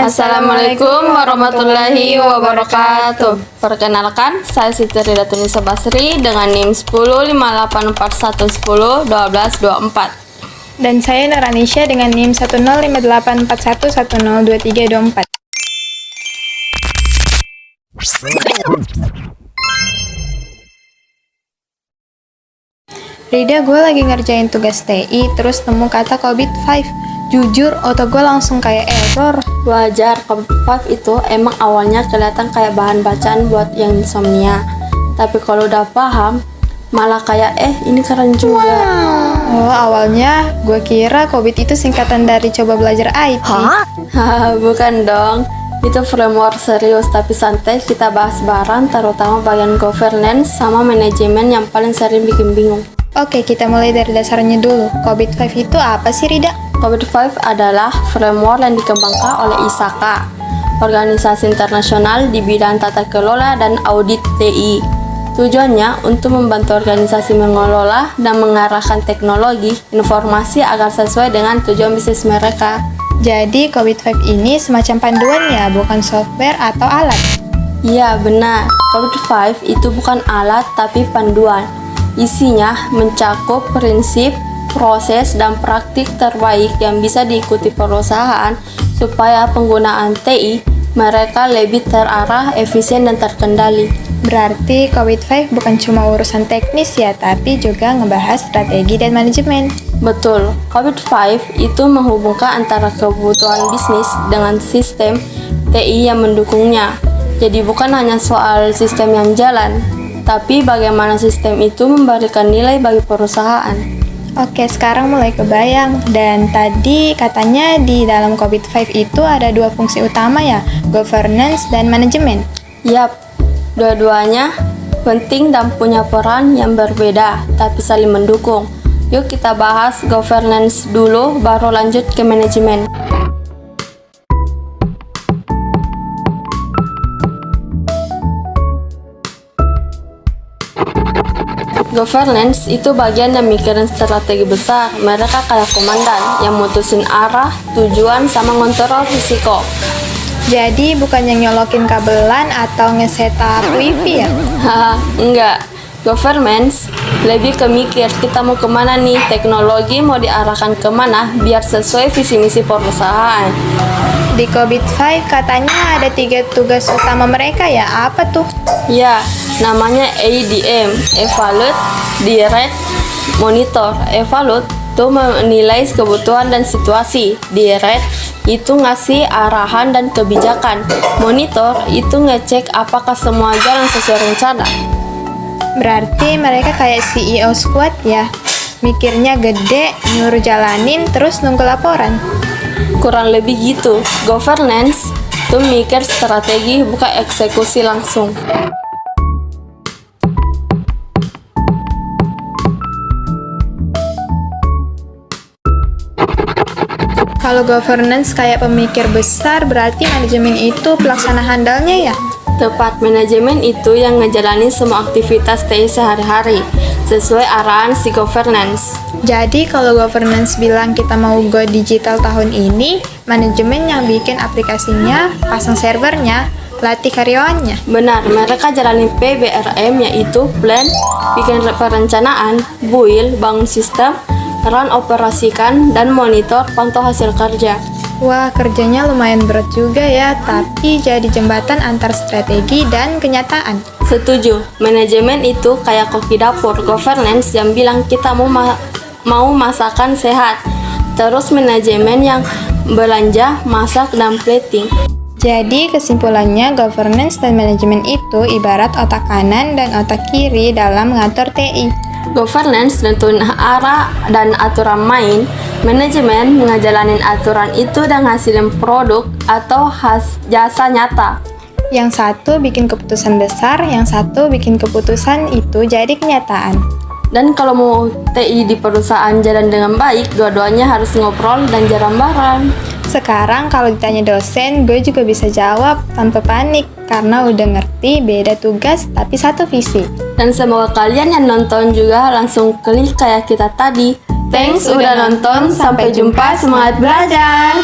Assalamualaikum warahmatullahi wabarakatuh. Perkenalkan, saya Siti Ridatunisa Basri dengan NIM 105841101224. Dan saya Nuranisha dengan NIM 105841102324. Rida, gue lagi ngerjain tugas TI, terus nemu kata COVID-5. Jujur, otak gue langsung kayak error. Wajar, COVID-5 itu emang awalnya kelihatan kayak bahan bacaan buat yang insomnia. Tapi kalau udah paham, malah kayak ini keren juga. Oh, awalnya gue kira COVID itu singkatan dari coba belajar IT. Haha, bukan dong. Itu framework serius, tapi santai kita bahas bareng, terutama bagian governance sama manajemen yang paling sering bikin bingung. Oke, kita mulai dari dasarnya dulu. COVID-5 itu apa sih, Rida? COVID-5 adalah framework yang dikembangkan oleh ISAKA, organisasi internasional di bidang tata kelola dan audit TI. Tujuannya untuk membantu organisasi mengelola dan mengarahkan teknologi informasi agar sesuai dengan tujuan bisnis mereka. Jadi, COVID-5 ini semacam panduan ya, bukan software atau alat? Iya, benar. COVID-5 itu bukan alat tapi panduan. Isinya mencakup prinsip, proses, dan praktik terbaik yang bisa diikuti perusahaan supaya penggunaan TI mereka lebih terarah, efisien, dan terkendali. Berarti COVID-5 bukan cuma urusan teknis ya, tapi juga ngebahas strategi dan manajemen. Betul, COVID-5 itu menghubungkan antara kebutuhan bisnis dengan sistem TI yang mendukungnya. Jadi bukan hanya soal sistem yang jalan, tapi bagaimana sistem itu memberikan nilai bagi perusahaan. Oke, sekarang mulai kebayang. Dan tadi katanya di dalam COVID-5 itu ada dua fungsi utama ya, governance dan manajemen. Yap, dua-duanya penting dan punya peran yang berbeda, tapi saling mendukung. Yuk kita bahas governance dulu, baru lanjut ke manajemen. Governance itu bagian yang mikirin strategi besar. Mereka kayak komandan yang mutusin arah, tujuan, sama ngontrol risiko. Jadi bukan yang nyolokin kabelan atau nge-setup wifi ya? Haha, enggak. Governance lebih ke mikir kita mau kemana nih, teknologi mau diarahkan kemana biar sesuai visi misi perusahaan. Di COVID-5 katanya ada 3 tugas utama mereka ya, apa tuh? Ya, namanya ADM, Evaluate, Direct, Monitor. Evaluate itu menilai kebutuhan dan situasi. Direct itu ngasih arahan dan kebijakan. Monitor itu ngecek apakah semua jalan sesuai rencana. Berarti mereka kayak CEO squad ya, mikirnya gede, nyuruh jalanin, terus nunggu laporan. Kurang lebih gitu. Governance itu mikir strategi, bukan eksekusi langsung. Kalau governance kayak pemikir besar, berarti manajemen itu pelaksana handalnya ya? Tepat, manajemen itu yang ngejalanin semua aktivitas TI sehari-hari sesuai arahan si governance. Jadi kalau governance bilang kita mau go digital tahun ini, manajemen yang bikin aplikasinya, pasang servernya, latih karyawannya. Benar, mereka jalanin PBRM, yaitu plan, bikin perencanaan, build, bangun sistem, run, operasikan, dan monitor, pantau hasil kerja. Wah, kerjanya lumayan berat juga ya, tapi jadi jembatan antar strategi dan kenyataan. Setuju, manajemen itu kayak koki dapur. Governance yang bilang kita mau masakan sehat, terus manajemen yang belanja, masak, dan plating. Jadi kesimpulannya, governance dan manajemen itu ibarat otak kanan dan otak kiri dalam mengatur TI. Governance nentuin arah dan aturan main. Manajemen ngejalanin aturan itu dan ngasilin produk atau jasa nyata. Yang satu bikin keputusan besar, yang satu bikin keputusan itu jadi kenyataan. Dan kalau mau TI di perusahaan jalan dengan baik, dua-duanya harus ngobrol dan jalan bareng. Sekarang kalau ditanya dosen, gue juga bisa jawab tanpa panik karena udah ngerti beda tugas tapi satu visi. Dan semoga kalian yang nonton juga langsung klik kayak kita tadi. Thanks udah nonton, sampai jumpa, semangat belajar!